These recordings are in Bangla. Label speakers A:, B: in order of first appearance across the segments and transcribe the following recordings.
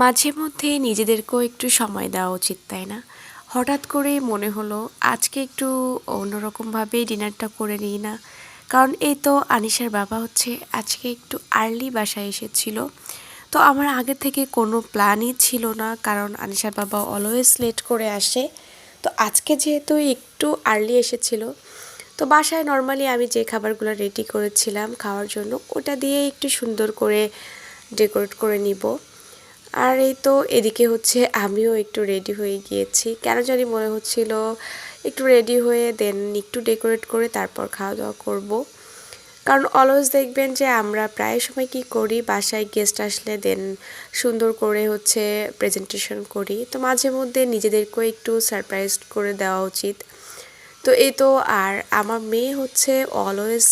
A: মাঝে মধ্যে নিজেদেরকেও একটু সময় দেওয়া উচিত, তাই না? হঠাৎ করেই মনে হলো আজকে একটু অন্যরকমভাবেই ডিনারটা করে নিই না। কারণ এই তো আনিশার বাবা হচ্ছে আজকে একটু আর্লি বাসায় এসেছিল। তো আমার আগে থেকে কোনো প্ল্যানই ছিল না, কারণ আনিশার বাবা অলওয়েজ লেট করে আসে। তো আজকে যেহেতু একটু আর্লি এসেছিল, তো বাসায় নর্মালি আমি যে খাবারগুলো রেডি করেছিলাম খাওয়ার জন্য ওটা দিয়ে একটু সুন্দর করে ডেকোরেট করে নিব। আর এই তো এদিকে হচ্ছে আমিও একটু রেডি হয়ে গিয়েছি, কেন জানি মনে হচ্ছিল একটু রেডি হয়ে দেন একটু ডেকোরেট করে তারপর খাওয়া দাওয়া করব। কারণ অলওয়েজ দেখবেন যে আমরা প্রায় সময় কি করি, বাসায় গেস্ট আসলে দেন সুন্দর করে হচ্ছে প্রেজেন্টেশন করি। তো মাঝে মধ্যে নিজেদেরকেও একটু সারপ্রাইজ করে দেওয়া উচিত। তো এই তো আর আমার মেয়ে হচ্ছে অলওয়েজ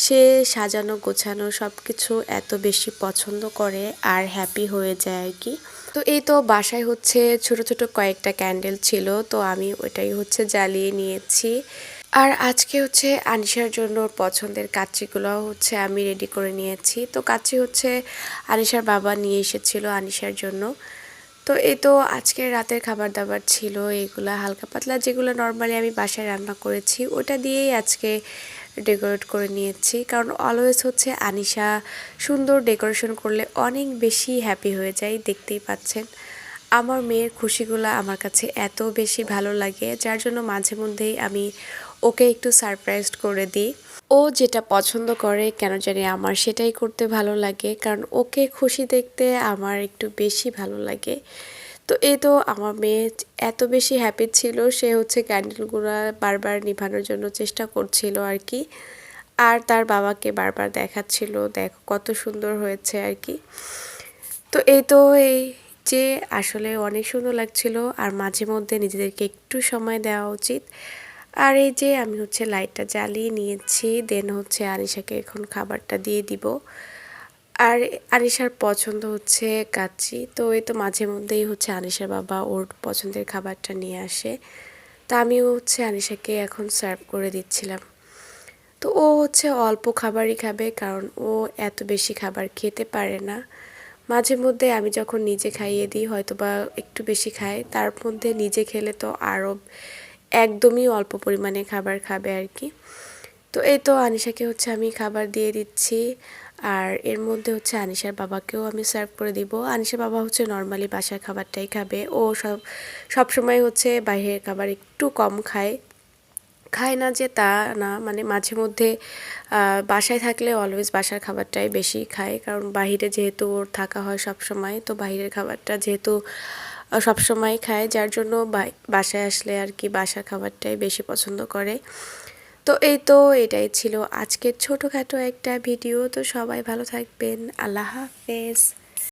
A: সে সাজানো গোছানো সব কিছু এত বেশি পছন্দ করে আর হ্যাপি হয়ে যায় আর কি। তো এই তো বাসায় হচ্ছে ছোট ছোট কয়েকটা ক্যান্ডেল ছিল, তো আমি ওইটাই হচ্ছে জ্বালিয়ে নিয়েছি। আর আজকে হচ্ছে আনিশার জন্য ওর পছন্দের কাচ্চিগুলো হচ্ছে আমি রেডি করে নিয়েছি। তো কাচ্চি হচ্ছে আনিশার বাবা নিয়ে এসেছিল আনিশার জন্য। তো এই তো আজকের রাতের খাবার দাবার ছিল এগুলা হালকা পাতলা, যেগুলো নর্মালি আমি বাসায় রান্না করেছি ওটা দিয়েই আজকে ডেকোরেট করে নিয়েছি। কারণ অলওয়েজ হচ্ছে আনিশা সুন্দর ডেকোরেশন করলে অনেক বেশি হ্যাপি হয়ে যায়, দেখতেই পাচ্ছেন। আমার মেয়ের খুশিগুলো আমার কাছে এত বেশি ভালো লাগে, যার জন্য মাঝে মধ্যেই আমি ওকে একটু সারপ্রাইজ করে দিই। ও যেটা পছন্দ করে কেন জানি আমার সেটাই করতে ভালো লাগে, কারণ ওকে খুশি দেখতে আমার একটু বেশি ভালো লাগে। তো এই তো আমার মেয়ে এত বেশি হ্যাপি ছিল, সে হচ্ছে ক্যান্ডেলগুলো বারবার নিভানোর জন্য চেষ্টা করছিল আর কি। আর তার বাবাকে বারবার দেখাচ্ছিল, দেখো কত সুন্দর হয়েছে আর কি। তো এই তো এই যে আসলে অনেক সুন্দর লাগছিল, আর মাঝে মধ্যে নিজেদেরকে একটু সময় দেওয়া উচিত। আর এই যে আমি হচ্ছে লাইটটা জ্বালিয়ে নিয়েছি, দেন হচ্ছে আনিশাকে এখন খাবারটা দিয়ে দিব। আর আনিশার পছন্দ হচ্ছে কাচ্চি, তো এই তো মাঝে মধ্যেই হচ্ছে আনিশার বাবা ওর পছন্দের খাবারটা নিয়ে আসে। তা আমিও হচ্ছে আনিশাকে এখন সার্ভ করে দিচ্ছিলাম। তো ও হচ্ছে অল্প খাবারই খাবে, কারণ ও এত বেশি খাবার খেতে পারে না। মাঝে মধ্যে আমি যখন নিজে খাইয়ে দিই হয়তো বা একটু বেশি খায়, তার মধ্যে নিজে খেলে তো আরও একদমই অল্প পরিমাণে খাবার খাবে আর কি। তো এই তো আনিশাকে হচ্ছে আমি খাবার দিয়ে দিচ্ছি। আর এর মধ্যে হচ্ছে আনিশার বাবাকেও আমি সার্ভ করে দিব। আনিশার বাবা হচ্ছে নর্মালি বাসার খাবারটাই খাবে, ও সব সময় হচ্ছে বাইরের খাবার একটু কম খায়। খায় না যে তা না, মানে মাঝে মধ্যে বাসায় থাকলে অলওয়েজ বাসার খাবারটাই বেশি খায়, কারণ বাহিরে যেহেতু ওর থাকা হয় সব সময়, তো বাইরের খাবারটা যেহেতু সব সময় খায়, যার জন্য বাসায় আসলে আর কি বাসার খাবারটাই বেশি পছন্দ করে। তো এই তো এটাই ছিল আজকের ছোটোখাটো একটা ভিডিও। তো সবাই ভালো থাকবেন, আল্লাহ হাফেজ।